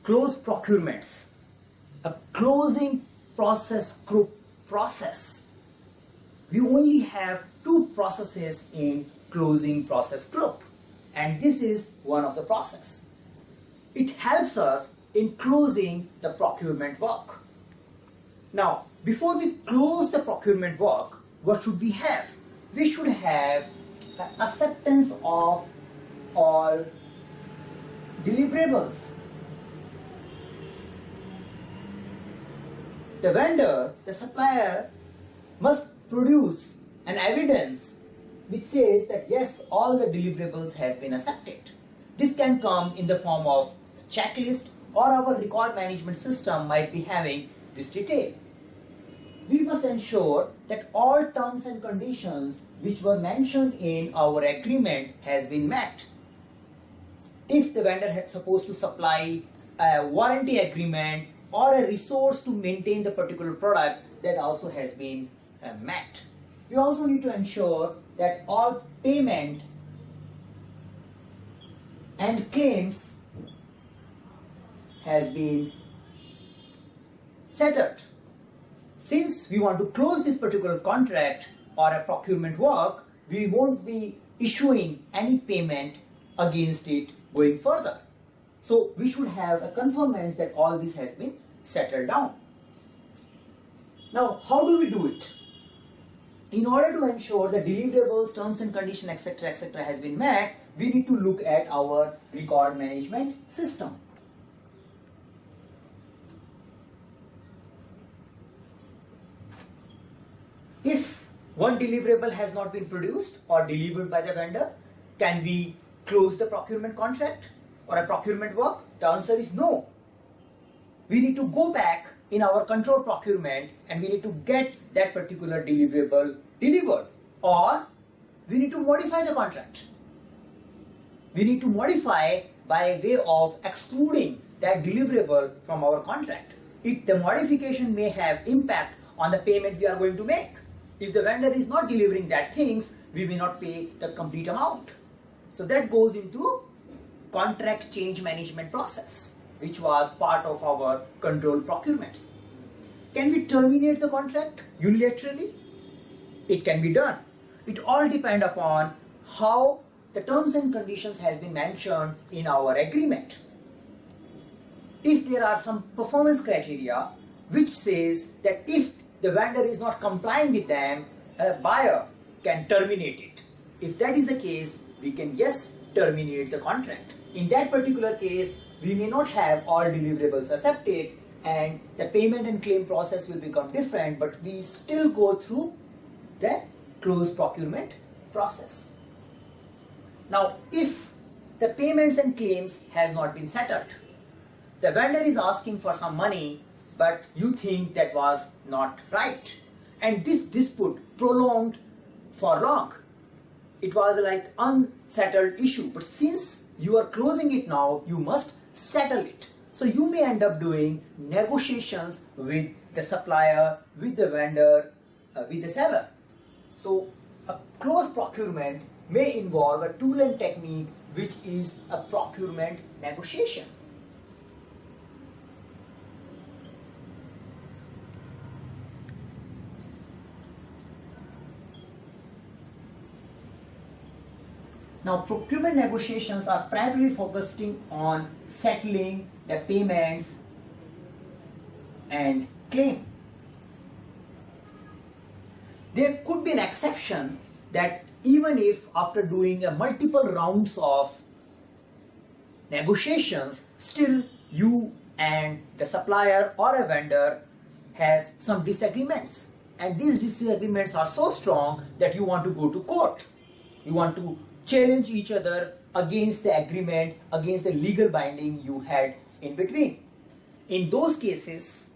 closed procurements, a closing process group process. We only have two processes in closing process group, and this is one of the process. It helps us in closing the procurement work. Now, before we close the procurement work, what should we have? We should have acceptance of all deliverables. The vendor, the supplier, must produce an evidence which says that yes, all the deliverables has been accepted. This can come in the form of a checklist, or our record management system might be having this detail. We must ensure that all terms and conditions which were mentioned in our agreement has been met. If the vendor is supposed to supply a warranty agreement or a resource to maintain the particular product, that also has been met. We also need to ensure that all payment and claims has been settled. Since we want to close this particular contract or a procurement work, we won't be issuing any payment against it going further. So we should have a confirmance that all this has been settled down. Now, how do we do it? In order to ensure the deliverables, terms and conditions, etc. has been met, we need to look at our record management system. If one deliverable has not been produced or delivered by the vendor, can we close the procurement contract or a procurement work? The answer is no. We need to go back in our control procurement and we need to get that particular deliverable delivered, or we need to modify the contract. We need to modify by way of excluding that deliverable from our contract. The modification may have impact on the payment we are going to make. If the vendor is not delivering that things, we may not pay the complete amount. So that goes into contract change management process, which was part of our control procurements. Can we terminate the contract unilaterally? It can be done. It all depends upon how the terms and conditions has been mentioned in our agreement. If there are some performance criteria which says that if the vendor is not complying with them, a buyer can terminate it. If that is the case, we can terminate the contract. In that particular case, we may not have all deliverables accepted and the payment and claim process will become different, but we still go through the closed procurement process. Now, if the payments and claims has not been settled, the vendor is asking for some money, but you think that was not right, and this dispute prolonged for long. It was like unsettled issue, but since you are closing it now, you must settle it. So you may end up doing negotiations with the supplier, with the vendor, with the seller. So a closed procurement may involve a tool and technique which is a procurement negotiation. Now, procurement negotiations are primarily focusing on settling the payments and claim. There could be an exception that even if after doing a multiple rounds of negotiations, still you and the supplier or a vendor has some disagreements, and these disagreements are so strong that you want to go to court. You want to challenge each other against the agreement, against the legal binding you had in between. In those cases,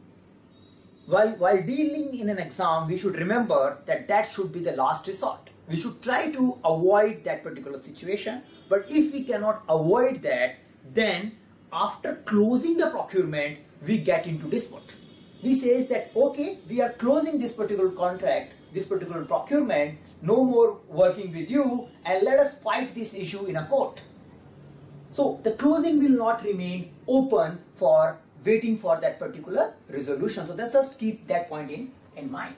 while dealing in an exam, we should remember that that should be the last resort. We should try to avoid that particular situation, but if we cannot avoid that, then after closing the procurement, we get into dispute. We say that, okay, we are closing this particular contract, this particular procurement, no more working with you, and let us fight this issue in a court. So the closing will not remain open for waiting for that particular resolution. So let's just keep that point in mind.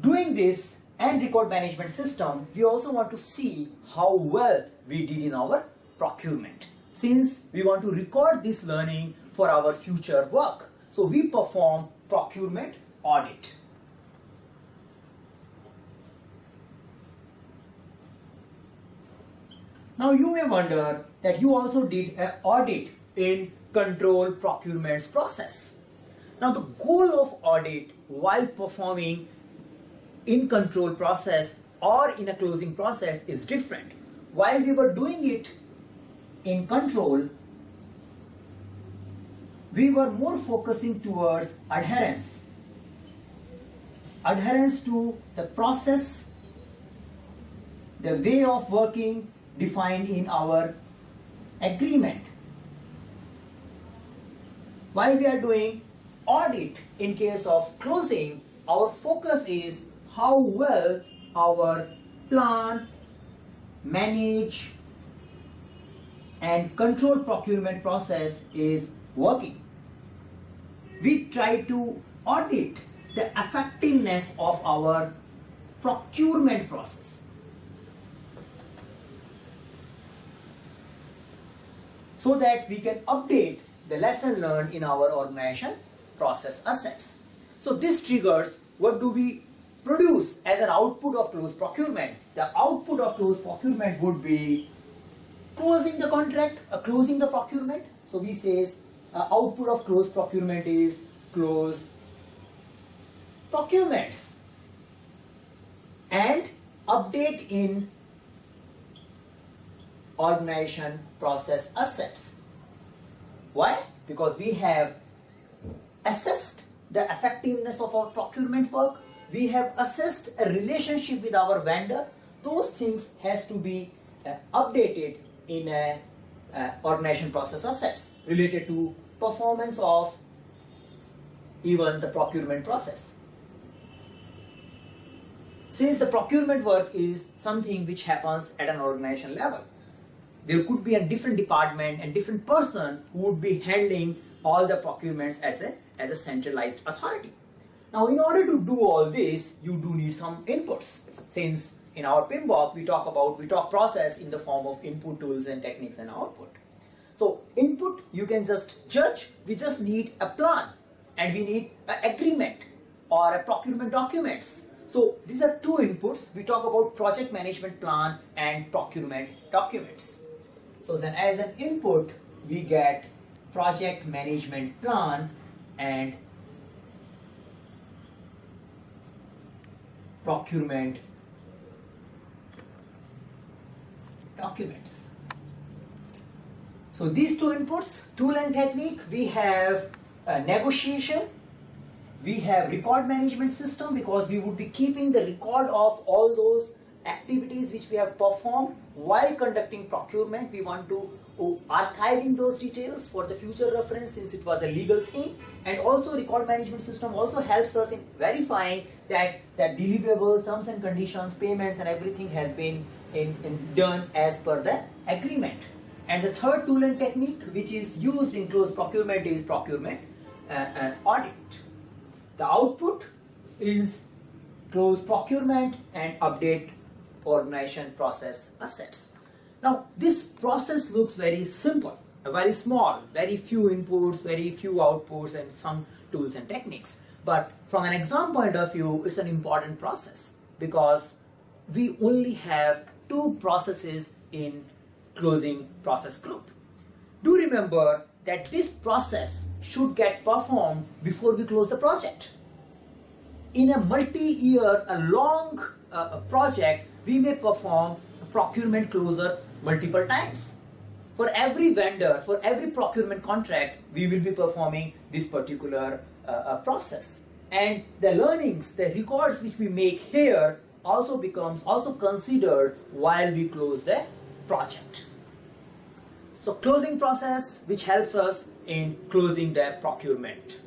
Doing this and record management system, we also want to see how well we did in our procurement. Since we want to record this learning for our future work, so we perform procurement audit. Now you may wonder that you also did an audit in control procurement's process. Now the goal of audit while performing in control process or in a closing process is different. While we were doing it in control, we were more focusing towards adherence. Adherence to the process, the way of working defined in our agreement. While we are doing audit in case of closing, our focus is how well our plan, manage and control procurement process is working. We try to audit the effectiveness of our procurement process. So that we can update the lesson learned in our organization process assets. So this triggers what do we produce as an output of closed procurement. The output of closed procurement would be closing the contract, closing the procurement. So we says output of closed procurement is closed procurements and update in organization process assets. Why? Because we have assessed the effectiveness of our procurement work, we have assessed a relationship with our vendor. Those things has to be updated in a organization process assets related to performance of even the procurement process. Since the procurement work is something which happens at an organization level, there could be a different department and different person who would be handling all the procurements as a centralized authority. Now, in order to do all this, you do need some inputs. Since in our PMBOK, we talk process in the form of input, tools and techniques and output. So input, you can just judge. We just need a plan and we need an agreement or a procurement documents. So these are two inputs. We talk about project management plan and procurement documents. So then as an input, we get project management plan and procurement documents. So these two inputs, tool and technique, we have negotiation, we have record management system because we would be keeping the record of all those activities which we have performed while conducting procurement. We want to archiving those details for the future reference since it was a legal thing, and also record management system also helps us in verifying that deliverables, terms and conditions, payments and everything has been done as per the agreement. And the third tool and technique which is used in closed procurement is procurement audit. The output is closed procurement and update organization process assets. Now this process looks very simple, very small, very few inputs, very few outputs and some tools and techniques. But from an exam point of view, it's an important process because we only have two processes in closing process group. Do remember that this process should get performed before we close the project. In a multi-year, a long project, we may perform a procurement closure multiple times. For every vendor, for every procurement contract, we will be performing this particular process. And the learnings, the records which we make here also considered while we close the project. So closing process which helps us in closing the procurement.